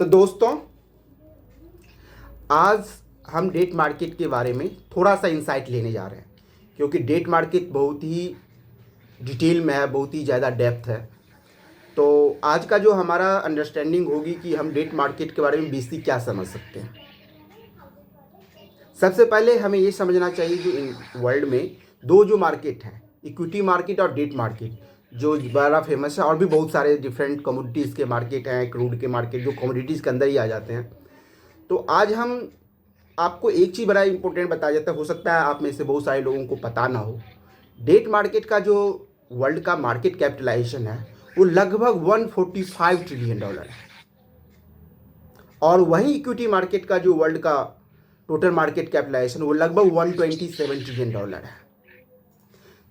तो दोस्तों, आज हम डेट मार्केट के बारे में थोड़ा सा इंसाइट लेने जा रहे हैं, क्योंकि डेट मार्केट बहुत ही डिटेल में है, बहुत ही ज़्यादा डेप्थ है। तो आज का जो हमारा अंडरस्टैंडिंग होगी कि हम डेट मार्केट के बारे में बेसिक क्या समझ सकते हैं। सबसे पहले हमें ये समझना चाहिए जो इन वर्ल्ड में दो जो मार्केट हैं, इक्विटी मार्केट और डेट मार्केट, जो बड़ा फेमस है। और भी बहुत सारे डिफरेंट कमोडिटीज़ के मार्केट हैं, क्रूड के मार्केट, जो कमोडिटीज़ के अंदर ही आ जाते हैं। तो आज हम आपको एक चीज़ बड़ा इंपॉर्टेंट बताया जाता है, हो सकता है आप में से बहुत सारे लोगों को पता ना हो। डेट मार्केट का जो वर्ल्ड का मार्केट कैपिटलाइजेशन है वो लगभग $145 ट्रिलियन है, और वहीं इक्विटी मार्केट का जो वर्ल्ड का टोटल मार्केट कैपिटलाइजेशन वो लगभग $127 ट्रिलियन है।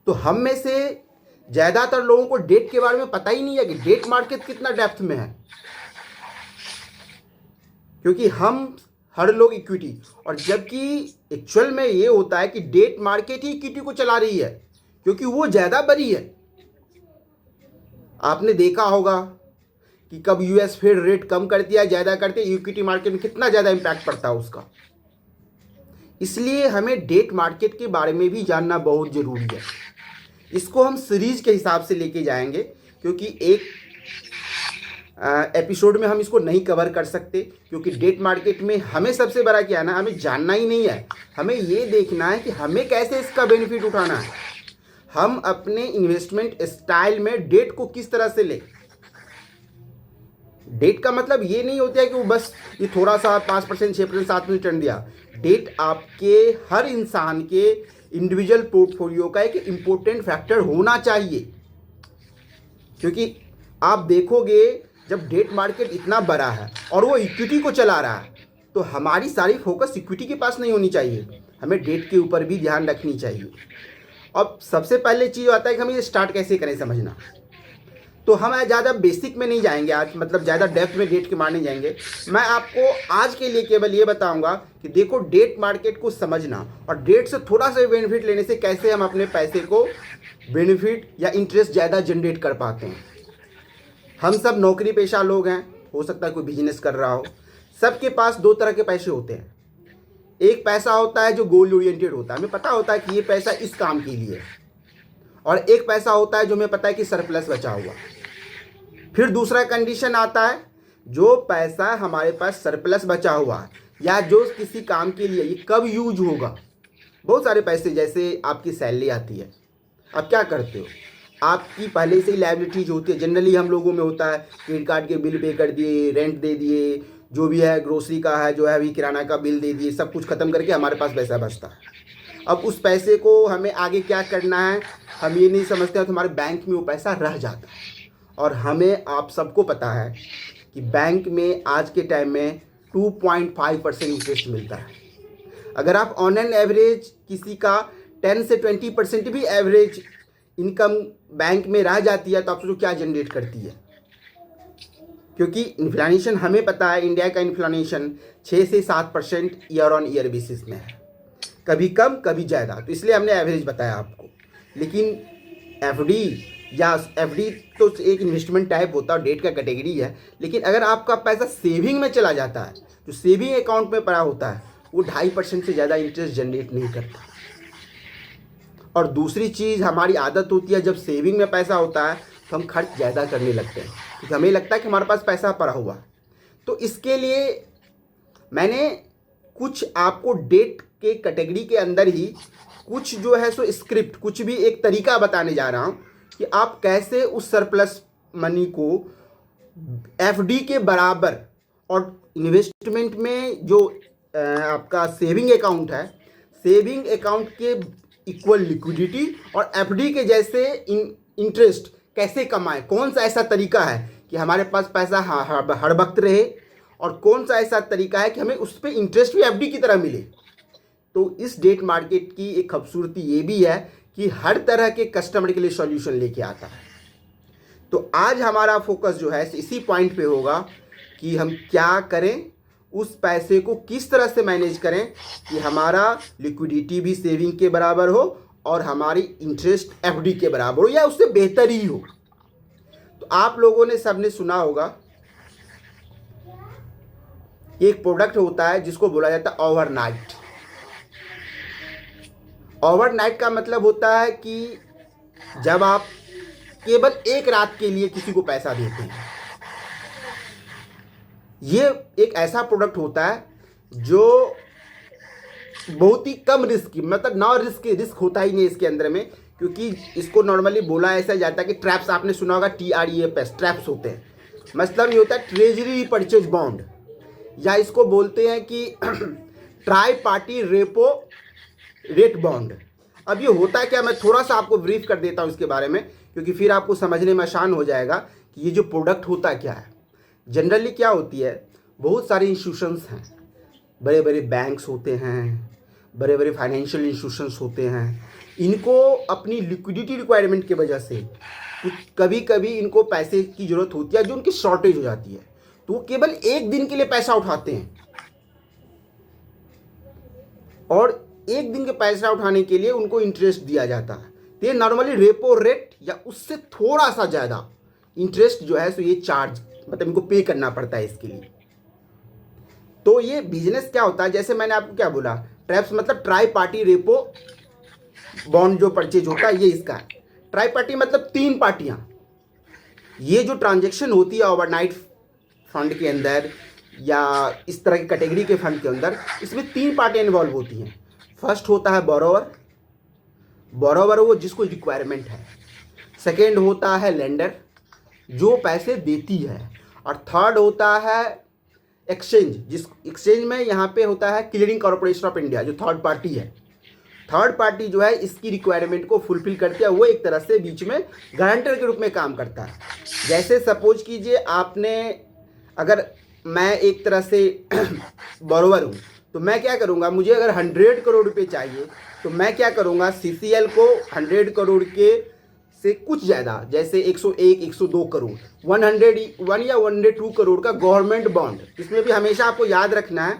तो हम में से ज़्यादातर लोगों को डेट के बारे में पता ही नहीं है कि डेट मार्केट कितना डेप्थ में है, क्योंकि हम हर लोग इक्विटी, और जबकि एक्चुअल में ये होता है कि डेट मार्केट ही इक्विटी को चला रही है, क्योंकि वो ज़्यादा बड़ी है। आपने देखा होगा कि कब यूएस फेड रेट कम करती है, ज़्यादा करते, इक्विटी मार्केट में कितना ज़्यादा इम्पैक्ट पड़ता है उसका। इसलिए हमें डेट मार्केट के बारे में भी जानना बहुत ज़रूरी है। इसको हम सीरीज के हिसाब से लेके जाएंगे, क्योंकि एक एपिसोड में हम इसको नहीं कवर कर सकते, क्योंकि डेट मार्केट में हमें सबसे बड़ा क्या है ना, हमें जानना ही नहीं है, हमें ये देखना है कि हमें कैसे इसका बेनिफिट उठाना है। हम अपने इन्वेस्टमेंट स्टाइल में डेट को किस तरह से लें। डेट का मतलब ये नहीं होता है कि वो बस ये थोड़ा सा 5%, 6%, 7% रिटर्न दिया। डेट आपके हर इंसान के इंडिविजुअल पोर्टफोलियो का एक इम्पोर्टेंट फैक्टर होना चाहिए, क्योंकि आप देखोगे जब डेट मार्केट इतना बड़ा है और वो इक्विटी को चला रहा है, तो हमारी सारी फोकस इक्विटी के पास नहीं होनी चाहिए, हमें डेट के ऊपर भी ध्यान रखनी चाहिए। अब सबसे पहले चीज़ आता है कि हम ये स्टार्ट कैसे करें समझना। तो हम ज़्यादा बेसिक में नहीं जाएंगे आज, मतलब ज़्यादा डेप्थ में डेट के मारने जाएंगे। मैं आपको आज के लिए केवल ये बताऊंगा कि देखो, डेट मार्केट को समझना और डेट से थोड़ा सा बेनिफिट लेने से कैसे हम अपने पैसे को बेनिफिट या इंटरेस्ट ज़्यादा जनरेट कर पाते हैं। हम सब नौकरी पेशा लोग हैं, हो सकता है कोई बिजनेस कर रहा हो। सबके पास दो तरह के पैसे होते हैं। एक पैसा होता है जो गोल ओरिएंटेड होता है, हमें पता होता है कि ये पैसा इस काम के लिए है, और एक पैसा होता है जो हमें पता है कि सरप्लस बचा हुआ। फिर दूसरा कंडीशन आता है, जो पैसा हमारे पास सरप्लस बचा हुआ है या जो किसी काम के लिए, ये कब यूज होगा। बहुत सारे पैसे, जैसे आपकी सैलरी आती है, आप क्या करते हो, आपकी पहले से ही लायबिलिटीज होती है। जनरली हम लोगों में होता है क्रेडिट कार्ड के बिल पे कर दिए, रेंट दे दिए, जो भी है ग्रोसरी का है, जो है अभी किराना का बिल दे दिए, सब कुछ ख़त्म करके हमारे पास पैसा बचता है। अब उस पैसे को हमें आगे क्या करना है हम ये नहीं समझते हैं, तो हमारे बैंक में वो पैसा रह जाता है। और हमें, आप सबको पता है कि बैंक में आज के टाइम में 2.5% इंटरेस्ट मिलता है। अगर आप ऑन एन एवरेज किसी का 10 से 20% भी एवरेज इनकम बैंक में रह जाती है, तो आप सोचो क्या जनरेट करती है। क्योंकि इन्फ्लेशन हमें पता है, इंडिया का इन्फ्लेशन 6 से 7% ईयर ऑन ईयर बेसिस में है, कभी कम कभी ज़्यादा, तो इसलिए हमने एवरेज बताया आपको। लेकिन एफडी तो एक इन्वेस्टमेंट टाइप होता है, डेट का कैटेगरी है। लेकिन अगर आपका पैसा सेविंग में चला जाता है, जो सेविंग अकाउंट में पड़ा होता है, वो 2.5% से ज़्यादा इंटरेस्ट जनरेट नहीं करता। और दूसरी चीज़, हमारी आदत होती है जब सेविंग में पैसा होता है तो हम खर्च ज़्यादा करने लगते हैं, क्योंकि हमें लगता है कि हमारे पास पैसा पड़ा हुआ है। तो इसके लिए मैंने कुछ आपको डेट के कैटेगरी के अंदर ही कुछ जो है सो स्क्रिप्ट, कुछ भी एक तरीका बताने जा रहा हूँ कि आप कैसे उस सरप्लस मनी को एफडी के बराबर, और इन्वेस्टमेंट में जो आपका सेविंग अकाउंट है, सेविंग अकाउंट के इक्वल लिक्विडिटी और एफडी के जैसे इंटरेस्ट कैसे कमाएं। कौन सा ऐसा तरीका है कि हमारे पास पैसा हर वक्त रहे, और कौन सा ऐसा तरीका है कि हमें उस पर इंटरेस्ट भी एफडी की तरह मिले। तो इस डेट मार्केट की एक खूबसूरती ये भी है कि हर तरह के कस्टमर के लिए सॉल्यूशन लेके आता है। तो आज हमारा फोकस जो है इसी पॉइंट पे होगा कि हम क्या करें, उस पैसे को किस तरह से मैनेज करें कि हमारा लिक्विडिटी भी सेविंग के बराबर हो और हमारी इंटरेस्ट एफडी के बराबर हो या उससे बेहतर ही हो। तो आप लोगों ने सबने सुना होगा एक प्रोडक्ट होता है जिसको बोला जाता है ओवरनाइट। ओवरनाइट का मतलब होता है कि जब आप केवल एक रात के लिए किसी को पैसा देते हैं। ये एक ऐसा प्रोडक्ट होता है जो बहुत ही कम रिस्क की, मतलब नो रिस्क होता ही नहीं इसके अंदर में, क्योंकि इसको नॉर्मली बोला ऐसा जाता है कि ट्रैप्स, आपने सुना होगा TREPS, ट्रैप्स होते हैं। मतलब ये होता है ट्रेजरी परचेज बॉन्ड, या इसको बोलते हैं कि try party repo rate bond. अब ये होता क्या, मैं थोड़ा सा आपको ब्रीफ कर देता हूँ इसके बारे में, क्योंकि फिर आपको समझने में आसान हो जाएगा कि ये जो प्रोडक्ट होता क्या है। जनरली क्या होती है, बहुत सारे इंस्टीट्यूशंस हैं, बड़े बड़े बैंक्स होते हैं, बड़े बड़े फाइनेंशियल इंस्टीट्यूशंस होते हैं। इनको अपनी लिक्विडिटी रिक्वायरमेंट की वजह से कभी कभी इनको पैसे की ज़रूरत होती है, जो उनकी शॉर्टेज हो जाती है, तो वो केवल एक दिन के लिए पैसा उठाते हैं, और एक दिन के पैसा उठाने के लिए उनको इंटरेस्ट दिया जाता है। तो ये नॉर्मली रेपो रेट या उससे थोड़ा सा ज़्यादा इंटरेस्ट जो है सो ये चार्ज, मतलब इनको पे करना पड़ता है इसके लिए। तो ये बिजनेस क्या होता है, जैसे मैंने आपको क्या बोला, ट्रैप्स मतलब ट्राई पार्टी रेपो बॉन्ड जो परचेज होता है, ये इसका है। ट्राई पार्टी मतलब 3 पार्टियां। ये जो ट्रांजैक्शन होती है ओवरनाइट फंड के अंदर या इस तरह की कैटेगरी के फंड के अंदर, इसमें 3 पार्टियां इन्वॉल्व होती हैं। फर्स्ट होता है बोरोवर, बोरोवर वो जिसको रिक्वायरमेंट है। सेकेंड होता है लेंडर, जो पैसे देती है। और थर्ड होता है एक्सचेंज, जिस एक्सचेंज में यहाँ पे होता है क्लियरिंग कॉर्पोरेशन ऑफ इंडिया, जो थर्ड पार्टी है। थर्ड पार्टी जो है इसकी रिक्वायरमेंट को फुलफिल करती है, वो एक तरह से बीच में गारंटर के रूप में काम करता है। जैसे सपोज कीजिए आपने, अगर मैं एक तरह से बोरोवर हूँ, तो मैं क्या करूँगा, मुझे अगर 100 करोड़ रुपए चाहिए, तो मैं क्या करूँगा, CCL को 100 करोड़ के से कुछ ज़्यादा, जैसे 101, 102 करोड़, 101 या 102 करोड़ का गवर्नमेंट बॉन्ड, इसमें भी हमेशा आपको याद रखना है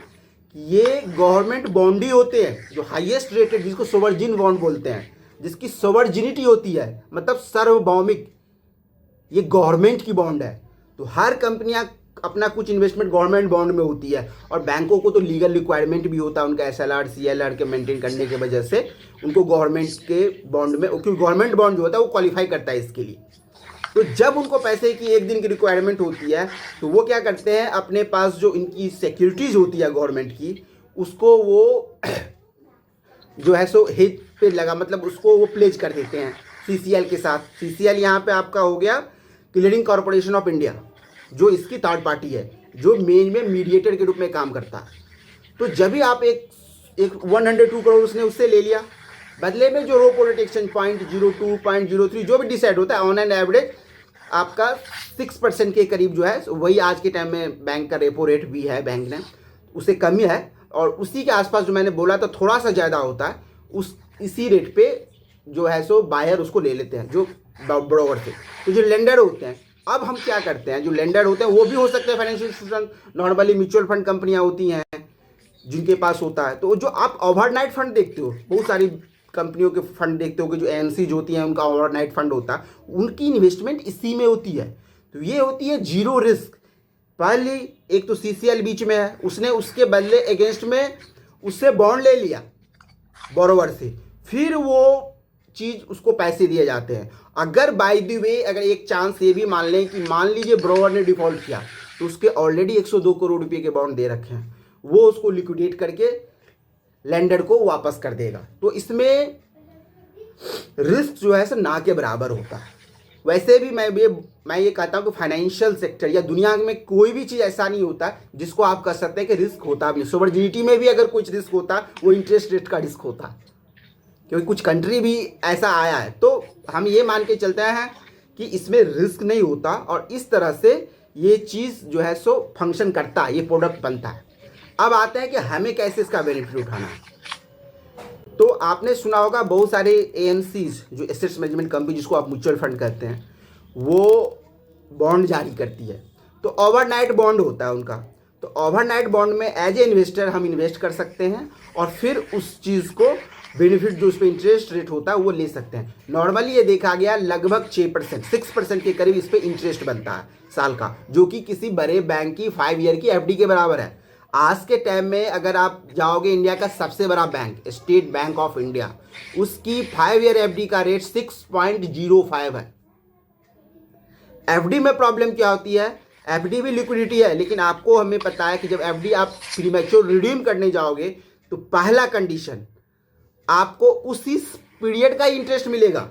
कि ये गवर्नमेंट बॉन्ड ही होते हैं जो हाईएस्ट रेटेड, जिसको सोवरजिन बॉन्ड बोलते हैं, जिसकी सोवरजिनिटी होती है, मतलब सार्वभौमिक, ये गवर्नमेंट की बॉन्ड है। तो हर कंपनियां अपना कुछ इन्वेस्टमेंट गवर्नमेंट बॉन्ड में होती है, और बैंकों को तो लीगल रिक्वायरमेंट भी होता है उनका SLR CLR के मेंटेन करने की वजह से, उनको गवर्नमेंट के बॉन्ड में, क्योंकि गवर्नमेंट बॉन्ड जो होता है वो क्वालिफाई करता है इसके लिए। तो जब उनको पैसे की एक दिन की रिक्वायरमेंट होती है, तो वो क्या करते हैं, अपने पास जो इनकी सिक्योरिटीज़ होती है गवर्नमेंट की, उसको वो जो है सो हेज पे लगा, मतलब उसको वो प्लेज कर देते हैं CCL के साथ। CCL यहाँ पे आपका हो गया क्लियरिंग कॉर्पोरेशन ऑफ इंडिया, जो इसकी थर्ड पार्टी है, जो मेन में मीडिएटर के रूप में काम करता है। तो जब भी आप एक 102 करोड़ उसने उससे ले लिया, बदले में जो रेपो रेट एक्सचेंज 0.02, 0.03 जो भी डिसाइड होता है, ऑन एन एवरेज आपका 6% के करीब जो है वही आज के टाइम में बैंक का रेपो रेट भी है, बैंक ने उससे कम ही है, और उसी के आसपास जो मैंने बोला था थोड़ा सा ज़्यादा होता है, इसी रेट पे जो है सो बायर उसको ले लेते हैं, जो बरोबर से। तो जो लेंडर होते हैं, अब हम क्या करते हैं, जो लेंडर होते हैं वो भी हो सकते हैं financial institution, normally mutual fund कंपनियां होती हैं जिनके पास होता है। तो जो आप ओवरनाइट फंड देखते हो, बहुत सारी कंपनियों के फंड देखते हो कि जो AMCs होती हैं उनका ओवरनाइट फंड होता है, उनकी इन्वेस्टमेंट इसी में होती है। तो ये होती है जीरो रिस्क। पहले एक तो CCL बीच में है, उसने उसके बदले अगेंस्ट में उससे बॉन्ड ले लिया बोरोवर से, फिर वो चीज़ उसको पैसे दिए जाते हैं। अगर बाय द वे अगर एक चांस ये भी मान लें कि मान लीजिए बोरोवर ने डिफॉल्ट किया, तो उसके ऑलरेडी 102 करोड़ रुपए के बॉन्ड दे रखे हैं, वो उसको लिक्विडेट करके लेंडर को वापस कर देगा। तो इसमें रिस्क जो है ना के बराबर होता है। वैसे भी मैं ये कहता हूँ कि फाइनेंशियल सेक्टर या दुनिया में कोई भी चीज़ ऐसा नहीं होता जिसको आप कह सकते हैं कि रिस्क होता भी। सोवरजिनिटी में भी अगर कुछ रिस्क होता, वो इंटरेस्ट रेट का रिस्क होता, क्योंकि कुछ कंट्री भी ऐसा आया है। तो हम ये मान के चलते हैं कि इसमें रिस्क नहीं होता, और इस तरह से ये चीज़ जो है सो फंक्शन करता है, ये प्रोडक्ट बनता है। अब आते हैं कि हमें कैसे इसका बेनिफिट उठाना है। तो आपने सुना होगा बहुत सारे AMCs, जो एसेट्स मैनेजमेंट कंपनी जिसको आप म्यूचुअल फंड कहते हैं, वो बॉन्ड जारी करती है। तो ओवरनाइट बॉन्ड होता है उनका। तो ओवरनाइट बॉन्ड में एज ए इन्वेस्टर हम इन्वेस्ट कर सकते हैं, और फिर उस चीज़ को बेनिफिट जो उस पर इंटरेस्ट रेट होता है वो ले सकते हैं। नॉर्मली ये देखा गया लगभग 6% के करीब इस पर इंटरेस्ट बनता है साल का, जो कि किसी बड़े बैंक की 5 ईयर की FD के बराबर है। आज के टाइम में अगर आप जाओगे इंडिया का सबसे बड़ा bank state bank of India, उसकी 5 ईयर एफडी का रेट 6.05 है। एफडी में प्रॉब्लम क्या होती है, एफडी भी लिक्विडिटी है, लेकिन आपको हमें पता है कि जब एफडी आप प्रीमैच्योर रिडीम करने जाओगे तो पहला कंडीशन आपको उसी पीरियड का इंटरेस्ट मिलेगा।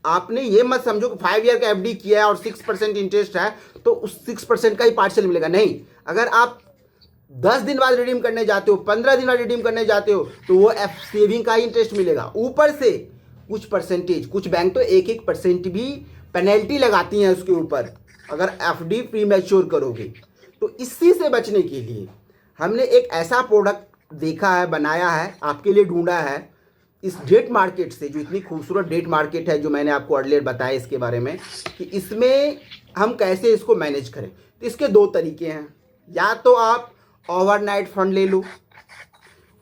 आपने ये मत समझो कि 5 ईयर का एफडी किया है और 6% इंटरेस्ट है तो उस 6% का ही पार्शियल मिलेगा, नहीं। अगर आप 10 दिन बाद रिडीम करने जाते हो, 15 दिन बाद रिडीम करने जाते हो तो वो सेविंग का ही इंटरेस्ट मिलेगा। ऊपर से कुछ परसेंटेज, कुछ बैंक तो 1% भी पेनल्टी लगाती हैं उसके ऊपर अगर एफडी प्री मैच्योर करोगे। तो इसी से बचने के लिए हमने एक ऐसा प्रोडक्ट देखा है, बनाया है, आपके लिए ढूंढा है इस डेट मार्केट से, जो इतनी खूबसूरत डेट मार्केट है, जो मैंने आपको अर्लियर बताया इसके बारे में कि इसमें हम कैसे इसको मैनेज करें। तो इसके 2 तरीके हैं, या तो आप ओवरनाइट फंड ले लो।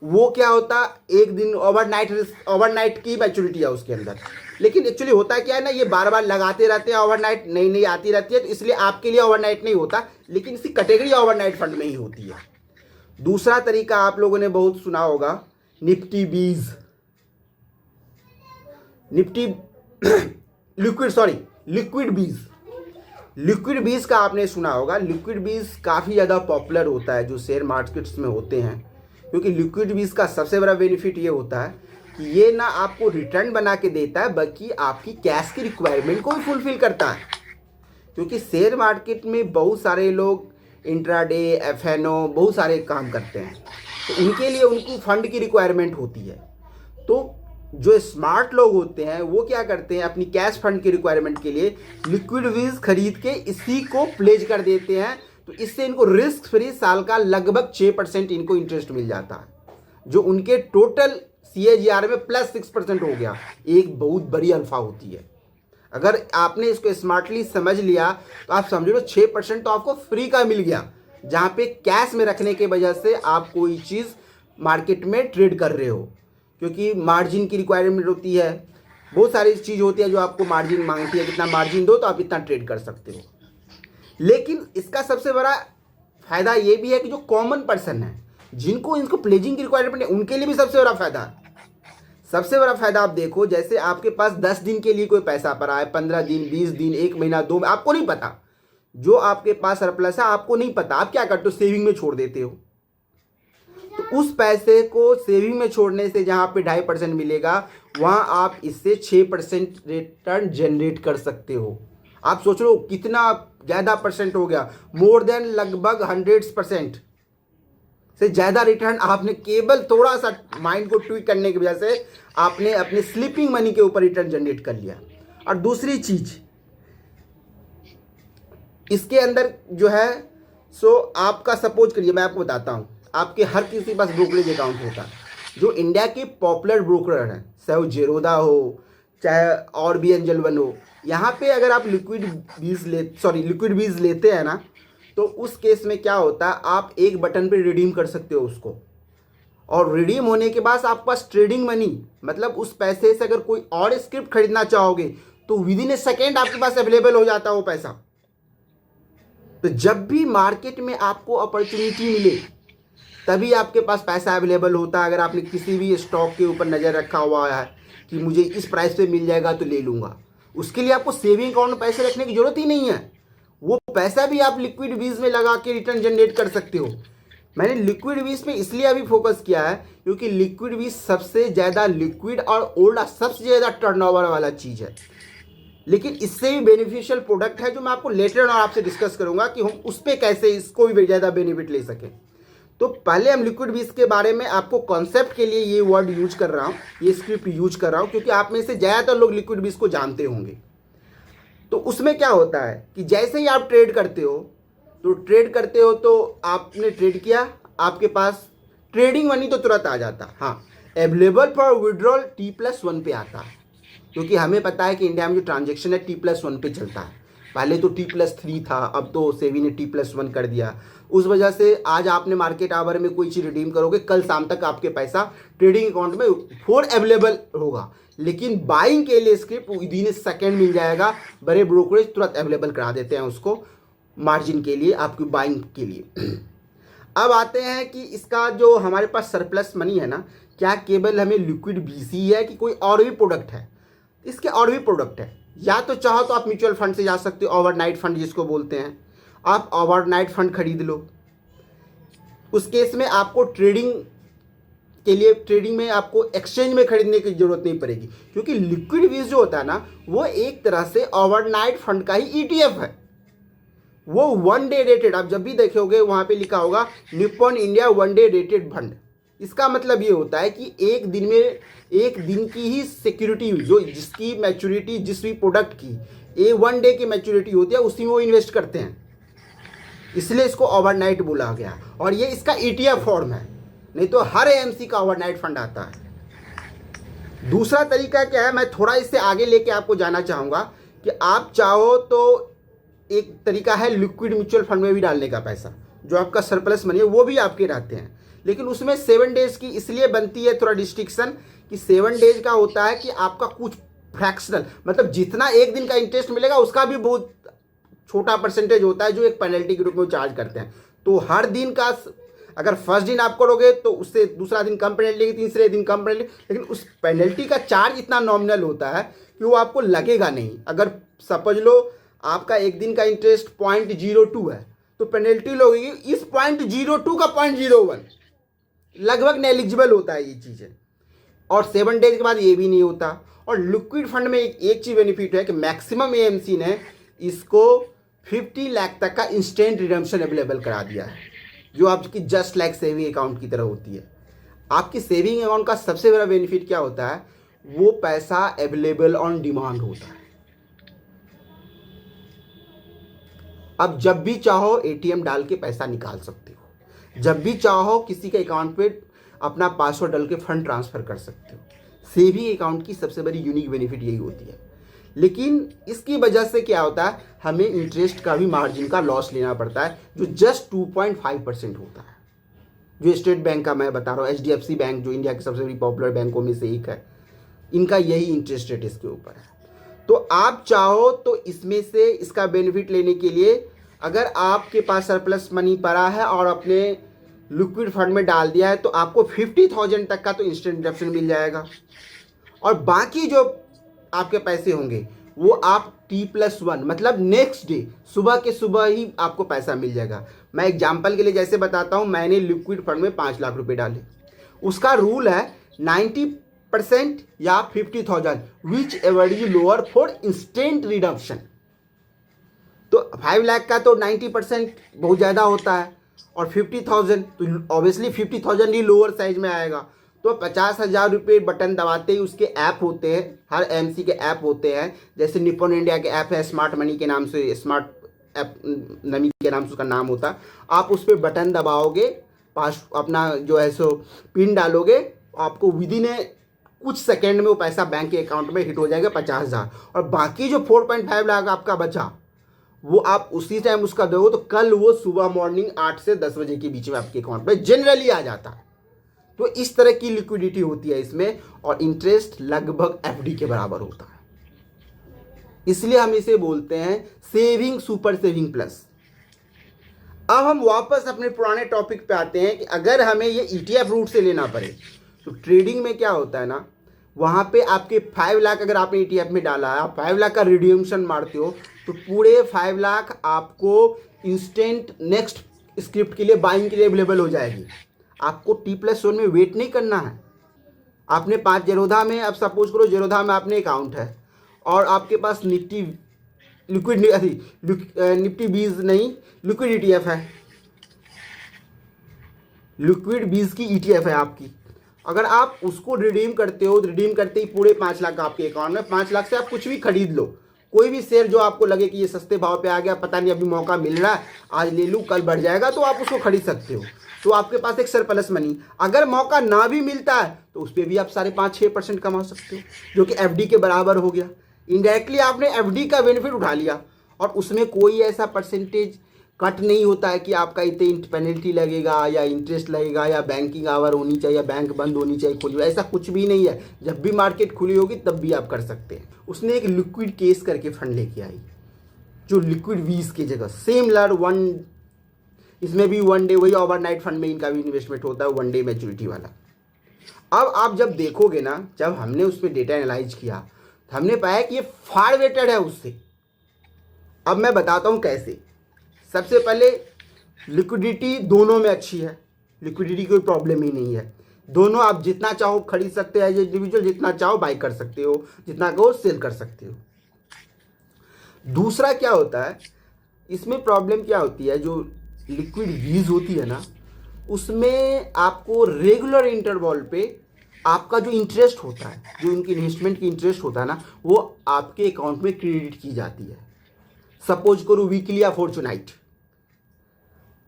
वो क्या होता, एक दिन ओवरनाइट की मैच्योरिटी है उसके अंदर, लेकिन एक्चुअली होता क्या है ना, ये बार बार लगाते रहते हैं, ओवरनाइट नई नई आती रहती है, तो इसलिए आपके लिए ओवरनाइट नहीं होता, लेकिन इसी कैटेगरी ओवरनाइट फंड में ही होती है। दूसरा तरीका आप लोगों ने बहुत सुना होगा, निफ्टी बीज, लिक्विड बीज। लिक्विड बीज का आपने सुना होगा। लिक्विड बीज काफ़ी ज़्यादा पॉपुलर होता है जो शेयर मार्केट्स में होते हैं, क्योंकि लिक्विड बीज का सबसे बड़ा बेनिफिट ये होता है कि ये ना आपको रिटर्न बना के देता है, बल्कि आपकी कैश की रिक्वायरमेंट को भी फुलफिल करता है। क्योंकि शेयर मार्केट में बहुत सारे लोग इंट्राडे, एफएनओ बहुत सारे काम करते हैं, तो उनके लिए उनको फंड की रिक्वायरमेंट होती है। तो जो स्मार्ट लोग होते हैं वो क्या करते हैं, अपनी कैश फंड की रिक्वायरमेंट के लिए लिक्विड बीज खरीद के इसी को प्लेज कर देते हैं। तो इससे इनको रिस्क फ्री साल का लगभग 6% इनको इंटरेस्ट मिल जाता है, जो उनके टोटल CAGR में +6% हो गया। एक बहुत बड़ी अल्फा होती है। अगर आपने इसको स्मार्टली समझ लिया तो आप समझ लो 6% तो आपको फ्री का मिल गया, जहाँ पे कैश में रखने के वजह से आप कोई चीज़ मार्केट में ट्रेड कर रहे हो, क्योंकि मार्जिन की रिक्वायरमेंट होती है, बहुत सारी चीज़ होती है जो आपको मार्जिन मांगती है, कितना मार्जिन दो तो आप इतना ट्रेड कर सकते हो। लेकिन इसका सबसे बड़ा फायदा ये भी है कि जो कॉमन पर्सन है, जिनको इनको प्लेजिंग की रिक्वायरमेंट है, उनके लिए भी सबसे बड़ा फायदा है। सबसे बड़ा फायदा आप देखो, जैसे आपके पास 10 दिन के लिए कोई पैसा पड़ा है, 15 दिन, 20 दिन, 1 महीना, 2 महीना, आपको नहीं पता, जो आपके पास सरप्लस है आपको नहीं पता, आप क्या करते हो, सेविंग में छोड़ देते हो। तो उस पैसे को सेविंग में छोड़ने से जहाँ पे 2.5% मिलेगा, वहाँ आप इससे 6% रिटर्न जनरेट कर सकते हो। आप सोच लो कितना ज़्यादा परसेंट हो गया, मोर देन लगभग 100% से ज़्यादा रिटर्न आपने केवल थोड़ा सा माइंड को ट्विक करने की वजह से आपने अपने स्लीपिंग मनी के ऊपर रिटर्न जनरेट कर लिया। और दूसरी चीज़ इसके अंदर जो है, सो आपका सपोज करिए, मैं आपको बताता हूँ, आपके हर किसी के पास ब्रोकरेज अकाउंट होता है। जो इंडिया के पॉपुलर ब्रोकर हैं, चाहे वो जेरोदा हो, चाहे और भी एंजल वन हो, यहाँ पे अगर आप लिक्विड बीज लेते हैं ना, तो उस केस में क्या होता है, आप एक बटन पे रिडीम कर सकते हो उसको, और रिडीम होने के बाद आपके पास ट्रेडिंग मनी, मतलब उस पैसे से अगर कोई और स्क्रिप्ट खरीदना चाहोगे तो विदिन ए सेकेंड आपके पास अवेलेबल हो जाता है वो पैसा। तो जब भी मार्केट में आपको अपॉर्चुनिटी मिले तभी आपके पास पैसा अवेलेबल होता है। अगर आपने किसी भी स्टॉक के ऊपर नज़र रखा हुआ है कि मुझे इस प्राइस पे मिल जाएगा तो ले लूँगा, उसके लिए आपको सेविंग अकाउंट में पैसे रखने की ज़रूरत ही नहीं है। वो पैसा भी आप लिक्विड बीज में लगा के रिटर्न जनरेट कर सकते हो। मैंने लिक्विड बीज पे इसलिए अभी फोकस किया है क्योंकि लिक्विड बीज सबसे ज़्यादा लिक्विड और ओल्ड सबसे ज़्यादा टर्नओवर वाला चीज़ है। लेकिन इससे भी बेनिफिशियल प्रोडक्ट है जो मैं आपको लेटर और आपसे डिस्कस करूंगा कि हम उस पर कैसे इसको भी ज़्यादा बेनिफिट ले सकें। तो पहले हम लिक्विड बीज के बारे में आपको कॉन्सेप्ट के लिए ये वर्ड यूज कर रहा हूँ, ये स्क्रिप्ट यूज कर रहा हूँ, क्योंकि आप में से ज़्यादातर लोग लिक्विड बीज को जानते होंगे। तो उसमें क्या होता है कि जैसे ही आप ट्रेड करते हो तो आपने ट्रेड किया, आपके पास ट्रेडिंग मनी तो तुरंत आ जाता, हाँ, अवेलेबल फॉर विड्रॉल T+1 पे आता है, क्योंकि हमें पता है कि इंडिया में जो ट्रांजेक्शन है T+1 पे चलता है। पहले तो T+3 था, अब तो सेबी ने T+1 कर दिया। उस वजह से आज आपने मार्केट आवर में कोई चीज़ रिडीम करोगे, कल शाम तक आपके पैसा ट्रेडिंग अकाउंट में फोर अवेलेबल होगा। लेकिन बाइंग के लिए स्क्रिप्ट विदिन सेकेंड मिल जाएगा, बड़े ब्रोकरेज तुरंत अवेलेबल करा देते हैं उसको मार्जिन के लिए, आपकी बाइंग के लिए। अब आते हैं कि इसका जो हमारे पास सरप्लस मनी है ना, क्या केवल हमें लिक्विड बीसी है कि कोई और भी प्रोडक्ट है? इसके और भी प्रोडक्ट है। या तो चाहो तो आप म्यूचुअल फंड से जा सकते हो, ओवरनाइट फंड जिसको बोलते हैं, आप ओवरनाइट फंड खरीद लो। उस केस में आपको ट्रेडिंग के लिए, ट्रेडिंग में आपको एक्सचेंज में खरीदने की जरूरत नहीं पड़ेगी, क्योंकि लिक्विड बीस जो होता है ना, वो एक तरह से ओवरनाइट फंड का ही ईटीएफ है। वो वन डे रेटेड, आप जब भी देखोगे वहाँ पे लिखा होगा Nippon India one day rated fund. इसका मतलब ये होता है कि एक दिन में, एक दिन की ही सिक्योरिटी, जो जिसकी मैच्योरिटी जिस भी प्रोडक्ट की ये वन डे की मैच्योरिटी होती है, उसी में वो इन्वेस्ट करते हैं, इसलिए इसको ओवरनाइट बोला गया। और ये इसका ईटीएफ फॉर्म है, नहीं तो हर एएमसी का ओवरनाइट फंड आता है। दूसरा तरीका क्या है, मैं थोड़ा इससे आगे लेके आपको जाना चाहूँगा कि आप चाहो तो एक तरीका है लिक्विड म्यूचुअल फंड में भी डालने का पैसा, जो आपका सरप्लस मनी है वो भी आपके रहते हैं, लेकिन उसमें 7 डेज की इसलिए बनती है थोड़ा डिस्ट्रिक्शन कि 7 डेज का होता है कि आपका कुछ फ्रैक्शनल, मतलब जितना एक दिन का इंटरेस्ट मिलेगा उसका भी बहुत छोटा परसेंटेज होता है जो एक पेनल्टी के रूप में चार्ज करते हैं। तो हर दिन का, अगर फर्स्ट दिन आप करोगे तो उससे दूसरा दिन कम पेनल्टी, तीसरे दिन कम पेनल्टी, लेकिन उस पेनल्टी का चार्ज इतना नॉमिनल होता है कि वो आपको लगेगा नहीं। अगर समझ लो आपका एक दिन का इंटरेस्ट 0.02 है तो पेनल्टी लगेगी इस 0.02 का 0.01, लगभग नेग्लिजिबल होता है ये चीज़ें। और 7 डेज के बाद ये भी नहीं होता। और लिक्विड फंड में एक चीज़ बेनिफिट है कि मैक्सिमम एएमसी ने इसको 50 लाख तक का इंस्टेंट रिडम्पशन अवेलेबल करा दिया है, जो आपकी जस्ट लाइक सेविंग अकाउंट की तरह होती है। आपकी सेविंग अकाउंट का सबसे बड़ा बेनिफिट क्या होता है, वो पैसा अवेलेबल ऑन डिमांड होता है। अब जब भी चाहो एटीएम डाल के पैसा निकाल सकते हो, जब भी चाहो किसी के अकाउंट पे अपना पासवर्ड डाल के फंड ट्रांसफ़र कर सकते हो। सेविंग अकाउंट की सबसे बड़ी यूनिक बेनिफिट यही होती है। लेकिन इसकी वजह से क्या होता है, हमें इंटरेस्ट का भी मार्जिन का लॉस लेना पड़ता है, जो जस्ट 2.5% होता है, जो स्टेट बैंक का मैं बता रहा हूँ, एचडीएफसी बैंक जो इंडिया की सबसे बड़ी पॉपुलर बैंकों में से एक है, इनका यही इंटरेस्ट रेट इसके ऊपर है। तो आप चाहो तो इसमें से इसका बेनिफिट लेने के लिए, अगर आपके पास सरप्लस मनी पड़ा है और अपने लिक्विड फंड में डाल दिया है, तो आपको 50,000 तक का तो इंस्टेंट डिडक्शन मिल जाएगा। और बाकी जो आपके पैसे होंगे वो आप T+1 मतलब नेक्स्ट डे सुबह के सुबह ही आपको पैसा मिल जाएगा। मैं एग्जांपल के लिए जैसे बताता हूँ, मैंने लिक्विड फंड में 5 लाख रुपए डाले, उसका रूल है 90% या 50,000 which ever is lower for instant redemption. तो 5 लाख का तो 90% बहुत ज़्यादा होता है, और 50,000 तो ऑब्वियसली 50,000 ही लोअर साइज में आएगा। तो 50,000 रुपये बटन दबाते ही उसके ऐप होते हैं, हर एमसी के ऐप होते हैं, जैसे निप्पॉन इंडिया के ऐप है, स्मार्ट मनी के नाम से, स्मार्ट ऐप नमी के नाम से उसका नाम होता है। आप उस पर बटन दबाओगे, पास अपना जो है सो पिन डालोगे, आपको विदिन कुछ सेकेंड में वो पैसा बैंक के अकाउंट में हिट हो जाएगा 50,000। और बाकी जो 4.5 लाख आपका बचा वो आप उसी टाइम उसका दोगे, तो कल वो सुबह मॉर्निंग 8 से 10 बजे के बीच में आपके अकाउंट में जनरली आ जाता है। तो इस तरह की लिक्विडिटी होती है इसमें, और इंटरेस्ट लगभग एफडी के बराबर होता है। इसलिए हम इसे बोलते हैं सेविंग सुपर सेविंग प्लस। अब हम वापस अपने पुराने टॉपिक पे आते हैं कि अगर हमें ये ईटीएफ रूट से लेना पड़े तो ट्रेडिंग में क्या होता है ना, वहाँ पे आपके 5 लाख अगर आपने ईटीएफ में डाला है, आप 5 लाख का रिड्यूमशन मारते हो, तो पूरे 5 लाख आपको इंस्टेंट नेक्स्ट स्क्रिप्ट के लिए बाइंग के लिए अवेलेबल हो जाएगी। आपको T+1 में वेट नहीं करना है। आपने 5 जेरोधा में, अब सपोज करो जेरोधा में आपने अकाउंट है और आपके पास निफ्टी लिक्विड निफ्टी 20 नहीं, लिक्विड ईटीएफ है, लिक्विड 20 की ईटीएफ है आपकी। अगर आप उसको रिडीम करते हो, रिडीम करते ही पूरे 5 लाख आपके अकाउंट में, 5 लाख से आप कुछ भी खरीद लो, कोई भी शेयर जो आपको लगे कि ये सस्ते भाव पे आ गया, पता नहीं अभी मौका मिल रहा है, आज ले लूँ कल बढ़ जाएगा, तो आप उसको खरीद सकते हो। तो आपके पास एक सरप्लस मनी, अगर मौका ना भी मिलता है तो उस पर भी आप 5.5-6% कमा सकते हो, जो कि एफडी के बराबर हो गया। इनडायरेक्टली आपने एफडी का बेनिफिट उठा लिया, और उसमें कोई ऐसा परसेंटेज कट नहीं होता है कि आपका इतने पेनल्टी लगेगा या इंटरेस्ट लगेगा या बैंकिंग आवर होनी चाहिए या बैंक बंद होनी चाहिए खुली, ऐसा कुछ भी नहीं है। जब भी मार्केट खुली होगी तब भी आप कर सकते हैं। उसने एक लिक्विड केस करके फंड लेके आई, जो लिक्विड 20 की जगह सेम लर 1 इसमें भी वन डे, वही ओवरनाइट फंड में इनका भी इन्वेस्टमेंट होता है, वन डे मैच्योरिटी वाला। अब आप जब देखोगे ना, जब हमने उसमें डेटा एनालाइज किया तो हमने पाया कि ये फार वेटेड है उससे। अब मैं बताता हूँ कैसे। सबसे पहले लिक्विडिटी दोनों में अच्छी है, लिक्विडिटी कोई प्रॉब्लम ही नहीं है, दोनों आप जितना चाहो खरीद सकते हैं एज इंडिविजुअल, जितना चाहो बाई कर सकते हो, जितना कहो सेल कर सकते हो। दूसरा क्या होता है, इसमें प्रॉब्लम क्या होती है, जो लिक्विड वीज होती है ना, उसमें आपको रेगुलर इंटरवल पे आपका जो इंटरेस्ट होता है, जो उनकी इन्वेस्टमेंट की इंटरेस्ट होता है ना, वो आपके अकाउंट में क्रेडिट की जाती है। सपोज करो वीकली या फोर्चुनाइट,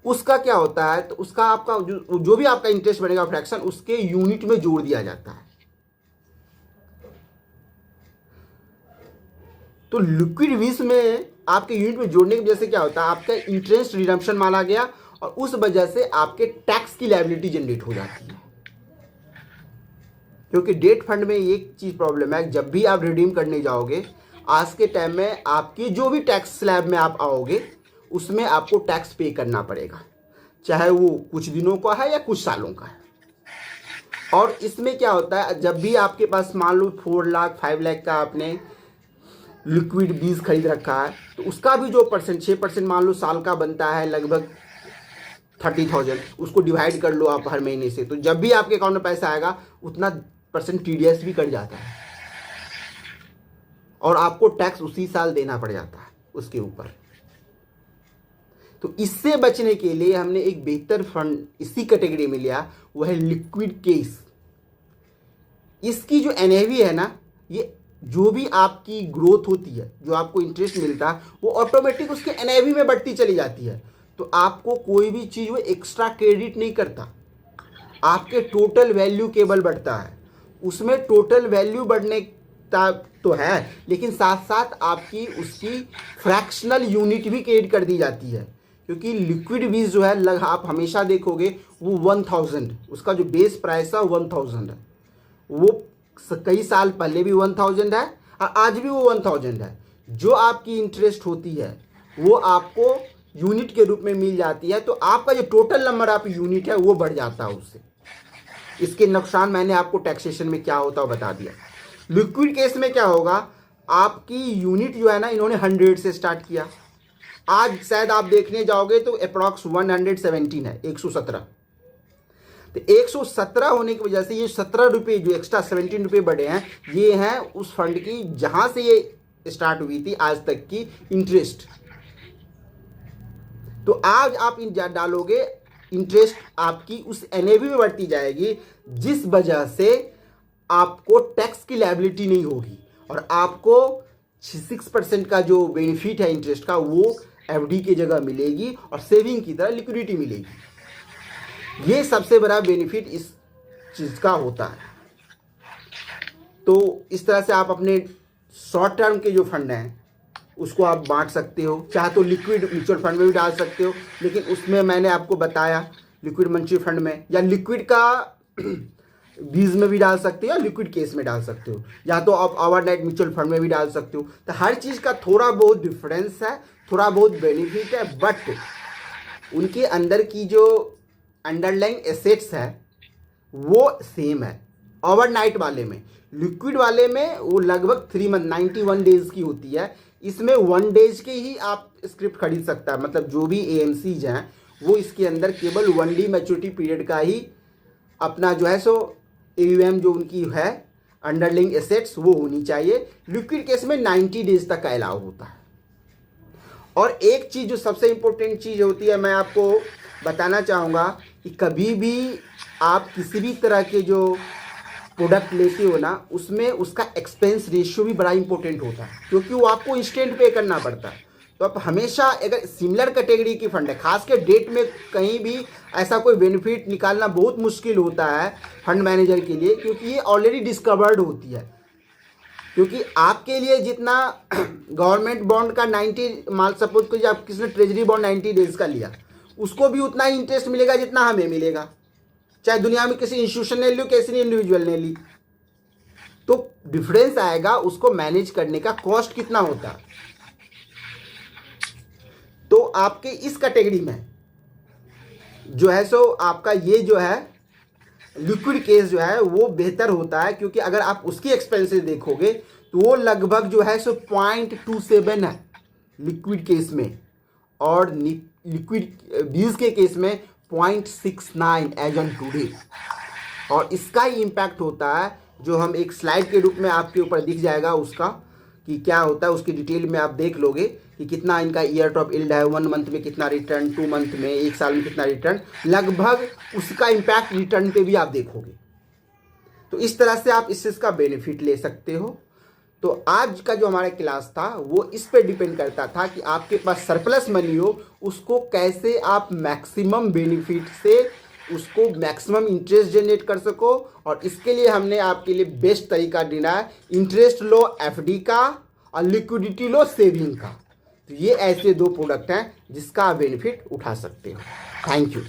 उसका क्या होता है, तो उसका आपका जो भी आपका इंटरेस्ट बनेगा फ्रैक्शन, उसके यूनिट में जोड़ दिया जाता है। तो लिक्विड वीज में आपके यूनिट में जोड़ने की वजह से क्या होता है, आपका इंटरेस्ट रिडम्पशन माना गया और उस वजह से आपके टैक्स की लायबिलिटी जनरेट हो जाती है। क्योंकि डेट फंड में एक चीज प्रॉब्लम है, जब भी आप रिडीम करने जाओगे आज के टाइम में आपकी जो भी टैक्स स्लैब में आप आओगे उसमें आपको टैक्स पे करना पड़ेगा, चाहे वो कुछ दिनों का है या कुछ सालों का है। और इसमें क्या होता है, जब भी आपके पास मान लो 4 लाख 5 लाख का आपने लिक्विड बीज खरीद रखा है, तो उसका भी जो परसेंट 6% मान लो साल का बनता है, लगभग 30,000, उसको डिवाइड कर लो आप हर महीने से, तो जब भी आपके अकाउंट में पैसा आएगा उतना परसेंट टीडीएस भी कट जाता है और आपको टैक्स उसी साल देना पड़ जाता है उसके ऊपर। तो इससे बचने के लिए हमने एक बेहतर फंड इसी कैटेगरी में लिया, वो है लिक्विड केस। इसकी जो एनएवी है ना, ये जो भी आपकी ग्रोथ होती है, जो आपको इंटरेस्ट मिलता है, वो ऑटोमेटिक उसके एनएवी में बढ़ती चली जाती है। तो आपको कोई भी चीज़ वो एक्स्ट्रा क्रेडिट नहीं करता, आपके टोटल वैल्यू केवल बढ़ता है। उसमें टोटल वैल्यू बढ़ने का तो है, लेकिन साथ साथ आपकी उसकी फ्रैक्शनल यूनिट भी क्रिएट कर दी जाती है। क्योंकि लिक्विड बीज जो है आप हमेशा देखोगे वो 1000, उसका जो बेस प्राइस है 1000 है, वो कई साल पहले भी 1000 है और आज भी वो 1000 है। जो आपकी इंटरेस्ट होती है वो आपको यूनिट के रूप में मिल जाती है, तो आपका जो टोटल नंबर ऑफ यूनिट है वो बढ़ जाता है उससे। इसके नुकसान मैंने आपको टैक्सेशन में क्या होता है बता दिया। लिक्विड केस में क्या होगा, आपकी यूनिट जो है ना, इन्होंने 100 से स्टार्ट किया, आज शायद आप देखने जाओगे तो अप्रॉक्स 117 है, 117। तो 117 होने की वजह से ये 17 रुपये जो एक्स्ट्रा 17 रुपये बढ़े हैं, ये हैं उस फंड की जहां से ये स्टार्ट हुई थी आज तक की इंटरेस्ट। तो आज आप इन डालोगे, इंटरेस्ट आपकी उस एनएवी में बढ़ती जाएगी, जिस वजह से आपको टैक्स की लायबिलिटी नहीं होगी और आपको 6% का जो बेनिफिट है इंटरेस्ट का, वो एफडी की जगह मिलेगी और सेविंग की तरह लिक्विडिटी मिलेगी। ये सबसे बड़ा बेनिफिट इस चीज़ का होता है। तो इस तरह से आप अपने शॉर्ट टर्म के जो फंड हैं उसको आप बांट सकते हो, चाहे तो लिक्विड म्यूचुअल फंड में भी डाल सकते हो, लेकिन उसमें मैंने आपको बताया लिक्विड म्यूचुअल फंड में, या लिक्विड का बीज में भी डाल सकते हो, या लिक्विड केस में डाल सकते हो, या तो आप ओवरनाइट म्यूचुअल फंड में भी डाल सकते हो। तो हर चीज़ का थोड़ा बहुत डिफरेंस है, थोड़ा बहुत बेनिफिट है, बट उनके अंदर की जो अंडरलाइंग एसेट्स है वो सेम है। ओवरनाइट वाले में, लिक्विड वाले में वो लगभग 3 मंथ 91 डेज की होती है, इसमें 1 डेज के ही आप स्क्रिप्ट खरीद सकता है। मतलब जो भी एएमसीज हैं वो इसके अंदर केवल 1 डे मैच्योरिटी पीरियड का ही अपना जो है सो एयूएम जो उनकी है अंडरलाइंग एसेट्स वो होनी चाहिए। लिक्विड केस में 90 डेज तक का अलाउ होता है। और एक चीज़ जो सबसे इम्पोर्टेंट चीज़ होती है, मैं आपको बताना चाहूँगा कि कभी भी आप किसी भी तरह के जो प्रोडक्ट लेते हो ना, उसमें उसका एक्सपेंस रेशियो भी बड़ा इंपॉर्टेंट होता है, क्योंकि वो आपको इंस्टेंट पे करना पड़ता है। तो आप हमेशा अगर सिमिलर कैटेगरी की फंड है, खास के डेट में कहीं भी ऐसा कोई बेनिफिट निकालना बहुत मुश्किल होता है फंड मैनेजर के लिए, क्योंकि ये ऑलरेडी डिस्कवर्ड होती है। क्योंकि आपके लिए जितना गवर्नमेंट बॉन्ड का 90 मान सपोज करिए आप किसी ने ट्रेजरी बॉन्ड 90 डेज का लिया, उसको भी उतना ही इंटरेस्ट मिलेगा जितना हमें मिलेगा, चाहे दुनिया में किसी इंस्टीट्यूशन ने ली किसी ने इंडिविजुअल ने ली। तो डिफरेंस आएगा उसको मैनेज करने का कॉस्ट कितना होता है। तो आपके इस कैटेगरी में जो है सो आपका ये जो है लिक्विड केस जो है वो बेहतर होता है, क्योंकि अगर आप उसकी एक्सपेंसेस देखोगे तो वो लगभग जो है सो 0.27 है लिक्विड केस में, और लिक्विड बीज के केस में 0.69 एज ऑन टूडे। और इसका ही इम्पैक्ट होता है जो हम एक स्लाइड के रूप में आपके ऊपर दिख जाएगा उसका कि क्या होता है, उसकी डिटेल में आप देख लोगे कि कितना इनका ईयर ड्रॉप यील्ड है, 1 मंथ में कितना रिटर्न, 2 मंथ में, 1 साल में कितना रिटर्न, लगभग उसका इम्पैक्ट रिटर्न पे भी आप देखोगे। तो इस तरह से आप इस चीज़ का बेनिफिट ले सकते हो। तो आज का जो हमारा क्लास था वो इस पे डिपेंड करता था कि आपके पास सरप्लस मनी हो, उसको कैसे आप मैक्सिमम बेनिफिट से उसको मैक्सिमम इंटरेस्ट जनरेट कर सको। और इसके लिए हमने आपके लिए बेस्ट तरीका ढूंढा है, इंटरेस्ट लो एफडी का और लिक्विडिटी लो सेविंग का। तो ये ऐसे 2 प्रोडक्ट हैं जिसका आप बेनिफिट उठा सकते हो। Thank you.